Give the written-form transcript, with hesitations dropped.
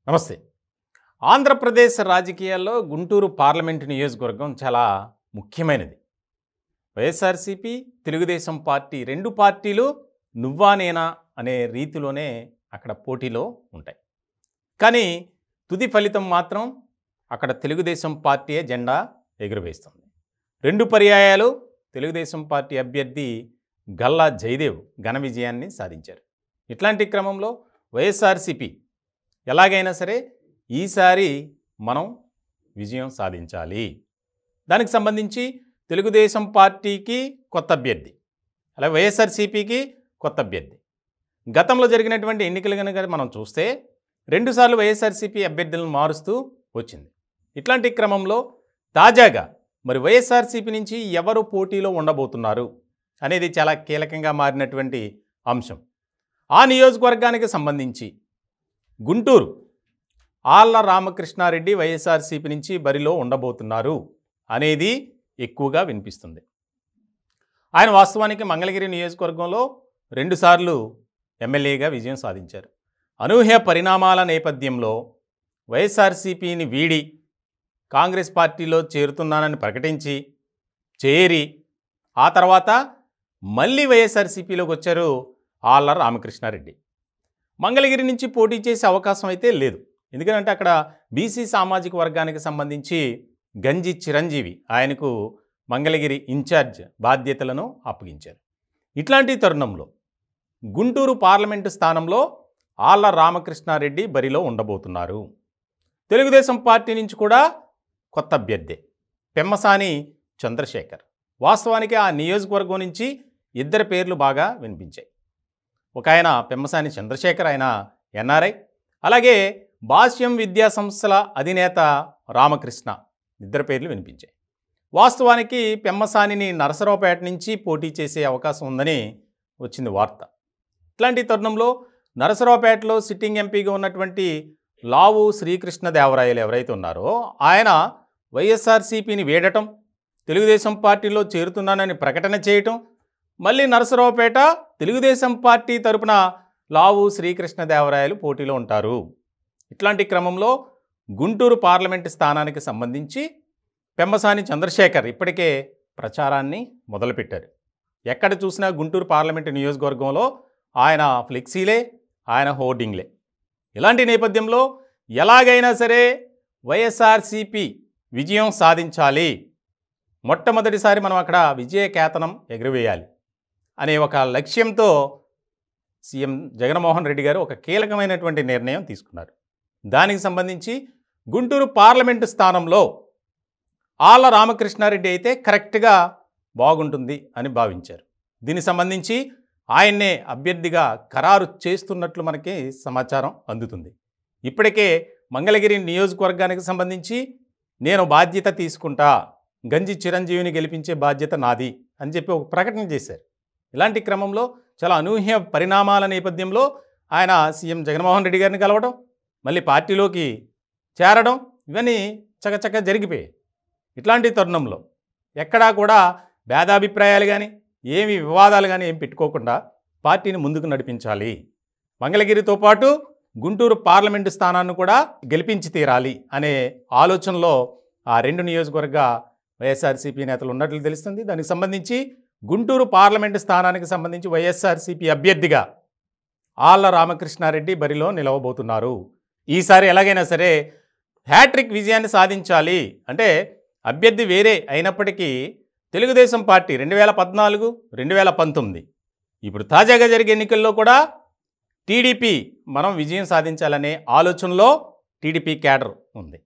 నమస్తే. ఆంధ్రప్రదేశ్ రాజకీయాల్లో గుంటూరు పార్లమెంటు నియోజకవర్గం చాలా ముఖ్యమైనది. వైఎస్ఆర్సీపీ, తెలుగుదేశం పార్టీ 2 పార్టీలు నువ్వా నేనా అనే రీతిలోనే అక్కడ పోటీలో ఉంటాయి. కానీ తుది ఫలితం మాత్రం అక్కడ తెలుగుదేశం పార్టీయే జెండా ఎగురవేస్తుంది. 2 పర్యాయాలు తెలుగుదేశం పార్టీ అభ్యర్థి గల్లా జయదేవ్ ఘన విజయాన్ని సాధించారు. ఇట్లాంటి క్రమంలో వైఎస్ఆర్సీపీ ఎలాగైనా సరే ఈసారి మనం విజయం సాధించాలి. దానికి సంబంధించి తెలుగుదేశం పార్టీకి కొత్త అభ్యర్థి, అలాగే వైఎస్ఆర్సీపీకి కొత్త అభ్యర్థి. గతంలో జరిగినటువంటి ఎన్నికలు కనుక మనం చూస్తే 2 సార్లు వైఎస్ఆర్సీపీ అభ్యర్థులను మారుస్తూ వచ్చింది. ఇట్లాంటి క్రమంలో తాజాగా మరి వైఎస్ఆర్సీపీ నుంచి ఎవరు పోటీలో ఉండబోతున్నారు అనేది చాలా కీలకంగా మారినటువంటి అంశం. ఆ నియోజకవర్గానికి సంబంధించి గుంటూరు ఆళ్ల రామకృష్ణారెడ్డి వైఎస్ఆర్సీపీ నుంచి బరిలో ఉండబోతున్నారు అనేది ఎక్కువగా వినిపిస్తుంది. ఆయన వాస్తవానికి మంగళగిరి నియోజకవర్గంలో 2 సార్లు ఎమ్మెల్యేగా విజయం సాధించారు. అనూహ్య పరిణామాల నేపథ్యంలో వైఎస్ఆర్సీపీని వీడి కాంగ్రెస్ పార్టీలో చేరుతున్నానని ప్రకటించి చేరి ఆ తర్వాత మళ్ళీ వైఎస్ఆర్సీపీలోకి వచ్చారు ఆళ్ల రామకృష్ణారెడ్డి. మంగళగిరి నుంచి పోటీ చేసే అవకాశం అయితే లేదు. ఎందుకంటే అక్కడ బీసీ సామాజిక వర్గానికి సంబంధించి గంజి చిరంజీవి ఆయనకు మంగళగిరి ఇన్ఛార్జ్ బాధ్యతలను అప్పగించారు. ఇట్లాంటి తరుణంలో గుంటూరు పార్లమెంటు స్థానంలో ఆళ్ల రామకృష్ణారెడ్డి బరిలో ఉండబోతున్నారు. తెలుగుదేశం పార్టీ నుంచి కూడా కొత్త అభ్యర్థి పెమ్మసాని చంద్రశేఖర్. వాస్తవానికి ఆ నియోజకవర్గం నుంచి 2 పేర్లు బాగా వినిపించాయి. ఒక ఆయన పెమ్మసాని చంద్రశేఖర్, ఆయన ఎన్ఆర్ఐ. అలాగే భాష్యం విద్యా సంస్థల అధినేత రామకృష్ణ, 2 పేర్లు వినిపించాయి. వాస్తవానికి పెమ్మసానిని నరసరావుపేట నుంచి పోటీ చేసే అవకాశం ఉందని వచ్చింది వార్త. ఇట్లాంటి తరుణంలో నరసరావుపేటలో సిట్టింగ్ ఎంపీగా ఉన్నటువంటి లావు శ్రీకృష్ణదేవరాయలు ఎవరైతే ఉన్నారో ఆయన వైఎస్ఆర్సీపీని వీడటం, తెలుగుదేశం పార్టీలో చేరుతున్నానని ప్రకటన చేయటం, మళ్ళీ నరసరావుపేట తెలుగుదేశం పార్టీ తరపున లావు శ్రీకృష్ణదేవరాయలు పోటీలో ఉంటారు. ఇట్లాంటి క్రమంలో గుంటూరు పార్లమెంటు స్థానానికి సంబంధించి పెమ్మసాని చంద్రశేఖర్ ఇప్పటికే ప్రచారాన్ని మొదలుపెట్టారు. ఎక్కడ చూసినా గుంటూరు పార్లమెంటు నియోజకవర్గంలో ఆయన ఫ్లెక్సీలే, ఆయన హోర్డింగ్లే. ఇలాంటి నేపథ్యంలో ఎలాగైనా సరే వైఎస్ఆర్సీపీ విజయం సాధించాలి, మొట్టమొదటిసారి మనం అక్కడ విజయ కేతనం ఎగురవేయాలి అనే ఒక లక్ష్యంతో సీఎం జగన్మోహన్ రెడ్డి గారు ఒక కీలకమైనటువంటి నిర్ణయం తీసుకున్నారు. దానికి సంబంధించి గుంటూరు పార్లమెంటు స్థానంలో ఆళ్ల రామకృష్ణారెడ్డి అయితే కరెక్ట్గా బాగుంటుంది అని భావించారు. దీనికి సంబంధించి ఆయన్నే అభ్యర్థిగా ఖరారు చేస్తున్నట్లు మనకి సమాచారం అందుతుంది. ఇప్పటికే మంగళగిరి నియోజకవర్గానికి సంబంధించి నేను బాధ్యత తీసుకుంటా, గంజి చిరంజీవిని గెలిపించే బాధ్యత నాది అని చెప్పి ఒక ప్రకటన చేశారు. ఇలాంటి క్రమంలో చాలా అనూహ్య పరిణామాల నేపథ్యంలో ఆయన సీఎం జగన్మోహన్ రెడ్డి గారిని కలవడం, మళ్ళీ పార్టీలోకి చేరడం, ఇవన్నీ చకచక జరిగిపోయాయి. ఇట్లాంటి తరుణంలో ఎక్కడా కూడా భేదాభిప్రాయాలు కానీ ఏమి వివాదాలు కానీ ఏం పెట్టుకోకుండా పార్టీని ముందుకు నడిపించాలి, మంగళగిరితో పాటు గుంటూరు పార్లమెంటు స్థానాన్ని కూడా గెలిపించి తీరాలి అనే ఆలోచనలో ఆ 2 నియోజకవర్గ వైఎస్ఆర్సీపీ నేతలు ఉన్నట్లు తెలుస్తుంది. దానికి సంబంధించి గుంటూరు పార్లమెంటు స్థానానికి సంబంధించి వైఎస్ఆర్సీపీ అభ్యర్థిగా ఆళ్ల రామకృష్ణారెడ్డి బరిలో నిలవబోతున్నారు. ఈసారి ఎలాగైనా సరే హ్యాట్రిక్ విజయాన్ని సాధించాలి. అంటే అభ్యర్థి వేరే అయినప్పటికీ తెలుగుదేశం పార్టీ 2014, 2019 ఇప్పుడు తాజాగా జరిగే ఎన్నికల్లో కూడా టీడీపీ మనం విజయం సాధించాలనే ఆలోచనలో టీడీపీ క్యాడర్ ఉంది.